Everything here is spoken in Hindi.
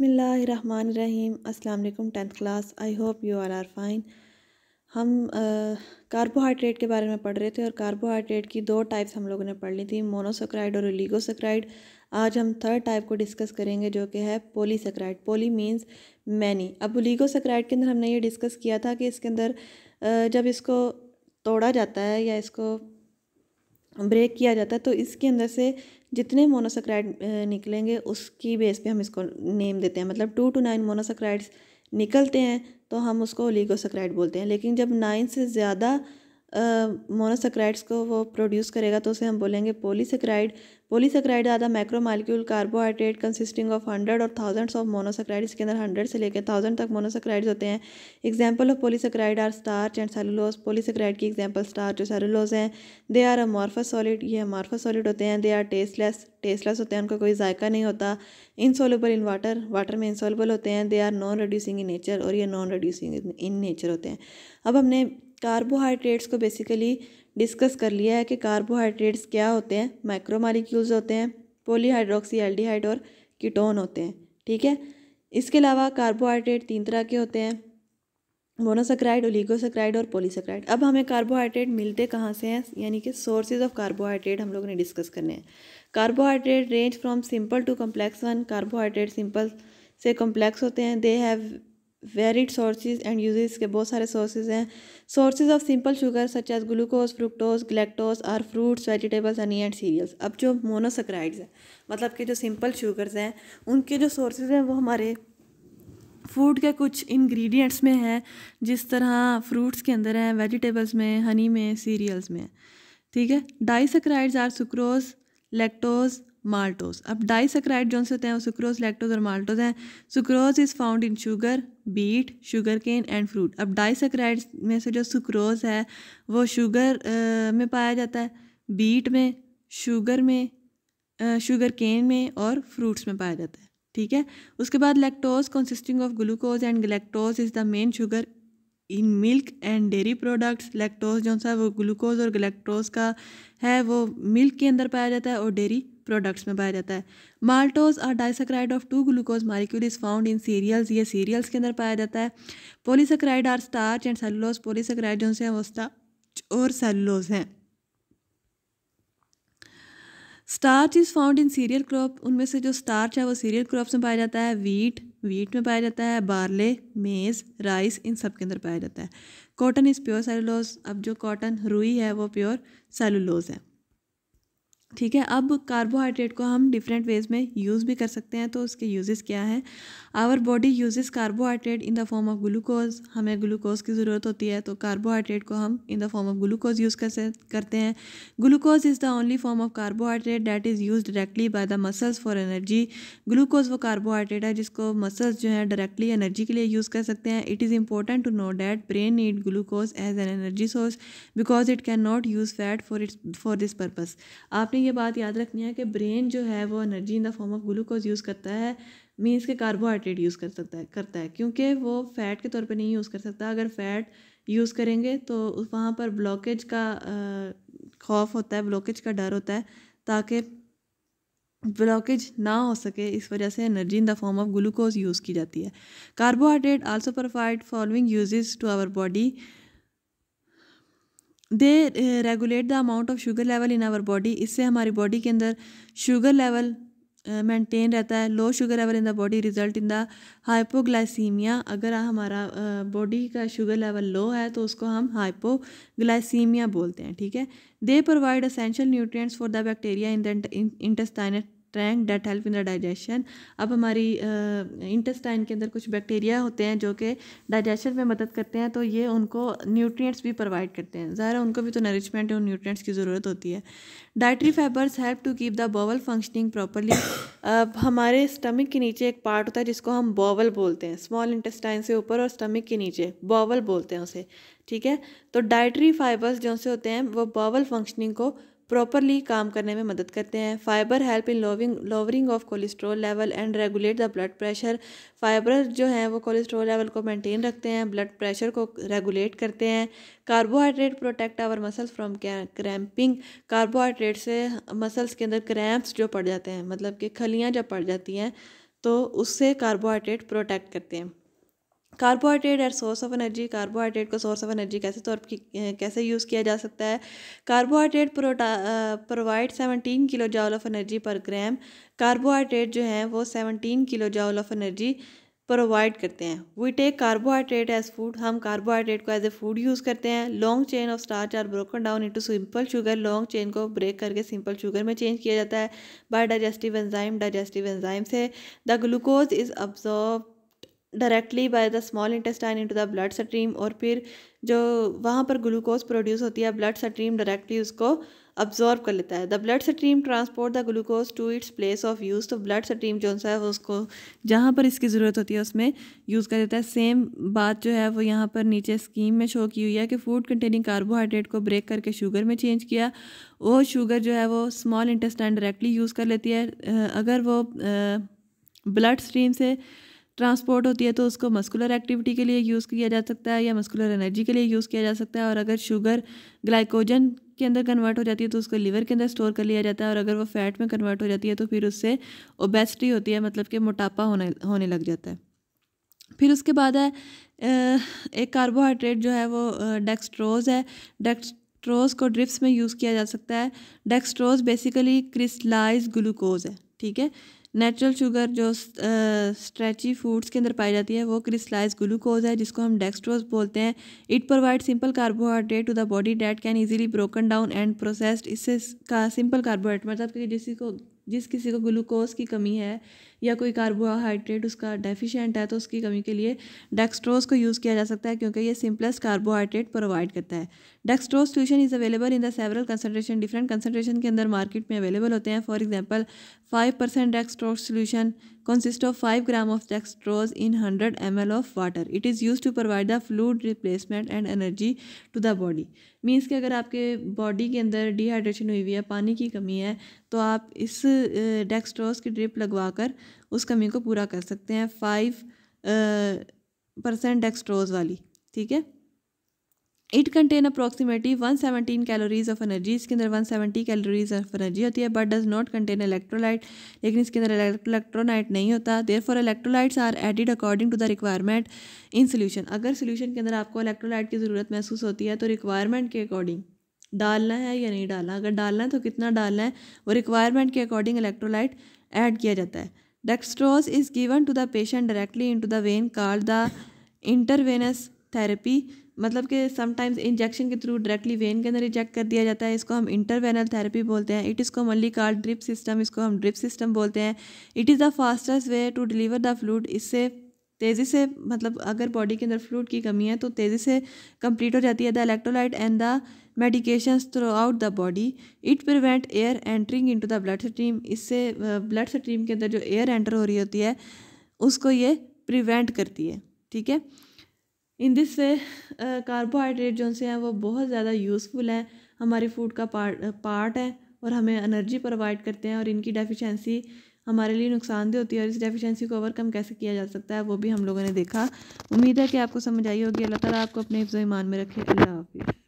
बिस्मिल्लाहिर्रहमानिर्रहीम। अस्सलाम वालेकुम 10th class. I hope you are fine. हम कार्बोहाइड्रेट के बारे में पढ़ रहे थे और कार्बोहाइड्रेट की दो टाइप्स हम लोगों ने पढ़ ली थी, मोनोसेक्राइड और ओलिगोसेक्राइड। आज हम थर्ड टाइप को डिस्कस करेंगे जो कि है पॉलीसेक्राइड। Poly means many. अब ओलिगोसेक्राइड के अंदर हमने ये डिस्कस किया था कि इसके अंदर जब इसको तोड़ा जाता है या इसको ब्रेक किया जाता है तो इसके अंदर से जितने मोनोसेक्राइड निकलेंगे उसकी बेस पे हम इसको नेम देते हैं। मतलब 2 to 9 मोनोसेक्राइड्स निकलते हैं तो हम उसको ओलिगोसेक्राइड बोलते हैं। लेकिन जब 9 से ज़्यादा मोनोसेक्राइड्स को वो प्रोड्यूस करेगा तो उसे हम बोलेंगे polysaccharide. Polysaccharide are the macromolecule carbohydrate consisting of 100 और थाउजेंड्स ऑफ मोनोसेक्राइड। इसके अंदर 100 से लेकर 1000 तक मोनोसेक्राइड्स होते हैं। Example of polysaccharide are starch and cellulose. Polysaccharide की एग्जाम्पल स्टार्च और सेलुलोज हैं। They are amorphous solid. ये अमॉर्फस सॉलिड होते हैं। दे आर टेस्टलेस होते हैं, उनका कोई जायका नहीं होता। Insoluble in water. वाटर में इनसोल्युबल होते हैं। They are non reducing in nature. और ये नॉन रिड्यूसिंग इन नेचर होते हैं। अब हमने कार्बोहाइड्रेट्स को बेसिकली डिस्कस कर लिया है कि कार्बोहाइड्रेट्स क्या होते हैं। मैक्रोमॉलिक्यूल्स होते हैं, पॉलीहाइड्रोक्सी एल्डिहाइड और कीटोन होते हैं। ठीक है। इसके अलावा कार्बोहाइड्रेट 3 तरह के होते हैं, मोनोसेक्राइड, ओलिगोसेक्राइड और पॉलीसेक्राइड। अब हमें कार्बोहाइड्रेट मिलते कहाँ से हैं, यानी कि सोर्सेज ऑफ कार्बोहाइड्रेट हम लोगों ने डिस्कस करने हैं। Carbohydrate range from simple to complex one. Carbohydrate simple से कम्प्लेक्स होते हैं। They have varied sources and uses के बहुत सारे सोर्सेज हैं। Sources of simple sugar such as glucose, fructose, galactose are fruits, vegetables, honey and cereals. अब जो मोनोसेक्राइड्स हैं, मतलब कि जो सिंपल शुगर्स हैं, उनके जो सोर्सेज हैं वो हमारे फूड के कुछ इंग्रेडिएंट्स में है, जिस तरह फ्रूट्स के अंदर हैं, वेजिटेबल्स में, हनी में, सीरियल्स में। ठीक है। Disaccharides are sucrose, lactose, maltose. अब डाइसेक्राइड जो से होते हैं वो सुक्रोज, लैक्टोज और माल्टोज हैं। Sucrose is found in sugar, beet, sugar cane and fruit. अब डाइसेक्राइड्स में से जो सुक्रोज है वो शुगर में पाया जाता है, बीट में, शुगर में, शुगर केन में और फ्रूट्स में पाया जाता है। ठीक है। उसके बाद lactose consisting of glucose and galactose is the main sugar in milk and dairy products. Lactose जो सा वो ग्लूकोज और ग्लैक्टोज का है वो मिल्क के अंदर पाया जाता है और डेयरी प्रोडक्ट्स में पाया जाता है। Maltose are disaccharide of 2 glucose molecule is found in cereals. ये सीरियल्स के अंदर पाया जाता है। Polysaccharide are starch and cellulose. Polysaccharide जो से वो स्टार्च और सेलुलोज हैं। Starch is found in cereal crop. उनमें से जो स्टार्च है वो सीरियल क्रॉप्स में पाया जाता है। वीट में पाया जाता है। बार्ले, मेज़, राइस, इन सब के अंदर पाया जाता है। Cotton is pure cellulose. अब जो कॉटन रुई है वो प्योर सेलुलोज है। ठीक है। अब कार्बोहाइड्रेट को हम डिफरेंट वेज में यूज़ भी कर सकते हैं, तो उसके यूजेस क्या हैं। Our body uses carbohydrate in the form of glucose. हमें ग्लूकोज की ज़रूरत होती है तो कार्बोहाइड्रेट को हम in the form of glucose use करते हैं। Glucose is the only form of carbohydrate that is use directly by the muscles for energy. Glucose वो कार्बोहाइड्रेट है जिसको मसल्स जो है डायरेक्टली एनर्जी के लिए यूज़ कर सकते हैं। It is important to know that brain need glucose as an energy source because it can not use fat for this purpose. आपने ये बात याद रखनी है कि ब्रेन जो है वो energy in the form of glucose use करता है, मीन्स के कार्बोहाइड्रेट यूज़ करता है क्योंकि वो फैट के तौर पे नहीं यूज़ कर सकता। अगर फैट यूज़ करेंगे तो वहाँ पर ब्लॉकेज का खौफ होता है, ब्लॉकेज का डर होता है, ताकि ब्लॉकेज ना हो सके इस वजह से energy in the form of glucose use की जाती है। Carbohydrate also provide following uses to our body. They regulate the amount of sugar level in our body. इससे हमारी बॉडी के अंदर शुगर लेवल मेंटेन रहता है। Low sugar level in the body result in the hypoglycaemia. अगर हमारा बॉडी का शुगर लेवल लो है तो उसको हम हाइपोग्लाइसीमिया बोलते हैं। ठीक है। They provide essential nutrients for the bacteria in the intestinal trunk that help in the digestion. अब हमारी इंटेस्टाइन के अंदर कुछ बैक्टीरिया होते हैं जो कि डाइजेशन में मदद करते हैं, तो ये उनको न्यूट्रिएंट्स भी प्रोवाइड करते हैं। ज़ाहिर है उनको भी तो नरिशमेंट और न्यूट्रिएंट्स की ज़रूरत होती है। Dietary fibres help to keep the bowel functioning properly. हमारे स्टमक के नीचे एक पार्ट होता है जिसको हम बॉवल बोलते हैं। स्मॉल इंटेस्टाइन से ऊपर और स्टमक के नीचे बॉवल बोलते हैं उसे। ठीक है। तो डाइटरी फाइबर्स जो से होते हैं वो बॉवल फंक्शनिंग को प्रॉपरली काम करने में मदद करते हैं। Fibre help in lowering of cholesterol level and regulate the blood pressure. Fibre जो हैं वो कोलेस्ट्रॉल लेवल को मेंटेन रखते हैं, ब्लड प्रेशर को रेगुलेट करते हैं। Carbohydrate protect our muscles from cramping. Carbohydrate से मसल्स के अंदर क्रैम्प्स जो पड़ जाते हैं, मतलब कि खलियाँ जब पड़ जाती हैं तो उससे कार्बोहाइड्रेट प्रोटेक्ट करते हैं। Carbohydrate at source of energy, carbohydrate को सोर्स ऑफ एनर्जी कैसे यूज़ किया जा सकता है। Carbohydrate provide 17 kilo joule of energy per gram. Carbohydrate जो हैं वो 17 kilo joule of energy provide करते हैं। We take carbohydrate as food, हम कार्बोहाइड्रेट को एज ए फूड यूज़ करते हैं। Long chain of starch are broken down into simple sugar, long chain को ब्रेक करके सिंपल शुगर में चेंज किया जाता है by digestive enzyme, digestive enzyme से। The glucose is absorb directly by the small intestine into the blood stream, और फिर जो वहाँ पर ग्लूकोज प्रोड्यूस होती है ब्लड स्ट्रीम डायरेक्टली उसको अब्जॉर्ब कर लेता है। The blood stream transport the glucose to its place of use, तो ब्लड स्ट्रीम जो सा है वो उसको जहाँ पर इसकी ज़रूरत होती है उसमें यूज़ कर देता है। सेम बात जो है वो यहाँ पर नीचे स्कीम में शो की हुई है कि फूड कंटेनिंग कार्बोहाइड्रेट को ब्रेक करके शुगर में चेंज किया, वो शुगर जो है वो स्मॉल इंटेस्टाइन डायरेक्टली यूज़ कर लेती है। अगर वो ब्लड स्ट्रीम से ट्रांसपोर्ट होती है तो उसको मस्कुलर एक्टिविटी के लिए यूज़ किया जा सकता है या मस्कुलर एनर्जी के लिए यूज़ किया जा सकता है। और अगर शुगर ग्लाइकोजन के अंदर कन्वर्ट हो जाती है तो उसको लिवर के अंदर स्टोर कर लिया जाता है, और अगर वो फैट में कन्वर्ट हो जाती है तो फिर उससे ओबेसिटी होती है, मतलब कि मोटापा होने लग जाता है। फिर उसके बाद है एक कार्बोहाइड्रेट जो है वो डेक्सट्रोज है। डेक्सट्रोज को ड्रिप्स में यूज़ किया जा सकता है। डेक्सट्रोज बेसिकली क्रिस्टलाइज ग्लूकोज है, ठीक है। नेचुरल शुगर जो स्ट्रेची फूड्स के अंदर पाई जाती है वो क्रिस्टलाइज ग्लूकोज है, जिसको हम डेक्सट्रोज बोलते हैं। It provide simple carbohydrate to the body that can easily broken down and processed. इससे का सिंपल कार्बोहाइड्रेट मतलब कि जिस किसी को ग्लूकोज की कमी है या कोई कार्बोहाइड्रेट उसका डेफिशिएंट है तो उसकी कमी के लिए डेक्सट्रोज को यूज़ किया जा सकता है, क्योंकि ये सिंपलेस्ट कार्बोहाइड्रेट प्रोवाइड करता है। Dextrose solution is available in the several concentration, different concentration के अंदर मार्केट में अवेलेबल होते हैं। For example 5% dextrose solution consist of 5 gram of dextrose in 100 ml of water. It is used to provide the fluid replacement and energy to the body. Means कि अगर आपके बॉडी के अंदर डिहाइड्रेशन हुई हुई है, पानी की कमी है, तो आप इस डेक्सट्रोज की ड्रिप लगवा कर उस कमी को पूरा कर सकते हैं। 5% डेक्सट्रोज वाली, ठीक है। It contain approximately 117 calories of energy, इसके अंदर 170 कैलोरीज ऑफ एनर्जी होती है, but does not contain electrolyte, लेकिन इसके अंदर इलेक्ट्रोलाइट नहीं होता। Therefore electrolytes are added according to the requirement in solution. अगर सोल्यूशन के अंदर आपको इलेक्ट्रोलाइट की ज़रूरत महसूस होती है तो रिक्वायरमेंट के अकॉर्डिंग डालना है या नहीं डालना, अगर डालना है तो कितना डालना है, वो रिक्वायरमेंट के अकॉर्डिंग इलेक्ट्रोलाइट ऐड किया जाता है। Dextrose is given to the patient directly in to the vein called the intravenous therapy, मतलब कि समटाइम्स इंजेक्शन के थ्रू डायरेक्टली वेन के अंदर इंजेक्ट कर दिया जाता है, इसको हम इंटरवेनल थेरेपी बोलते हैं। It is commonly called drip system, इसको हम ड्रिप सिस्टम बोलते हैं। It is the fastest way to deliver the fluid, इससे तेज़ी से, मतलब अगर बॉडी के अंदर फ्लूइड की कमी है तो तेज़ी से कंप्लीट हो जाती है। The electrolyte and the medications through out the body. It prevent air entering into the blood stream, इससे ब्लड स्ट्रीम के अंदर जो एयर एंटर हो रही होती है उसको ये प्रिवेंट करती है, ठीक है। इन दिस वे कार्बोहाइड्रेट जो से हैं वो बहुत ज़्यादा यूज़फुल हैं, हमारी फूड का पार्ट है और हमें एनर्जी प्रोवाइड करते हैं, और इनकी डेफिशिएंसी हमारे लिए नुकसानदेह होती है, और इस डेफिशिएंसी को ओवरकम कैसे किया जा सकता है वो भी हम लोगों ने देखा। उम्मीद है कि आपको समझ आई होगी। अल्लाह ताला आपको अपने हिफ्ज़-ओ-ईमान में रखे। अल्लाह हाफ़िज़।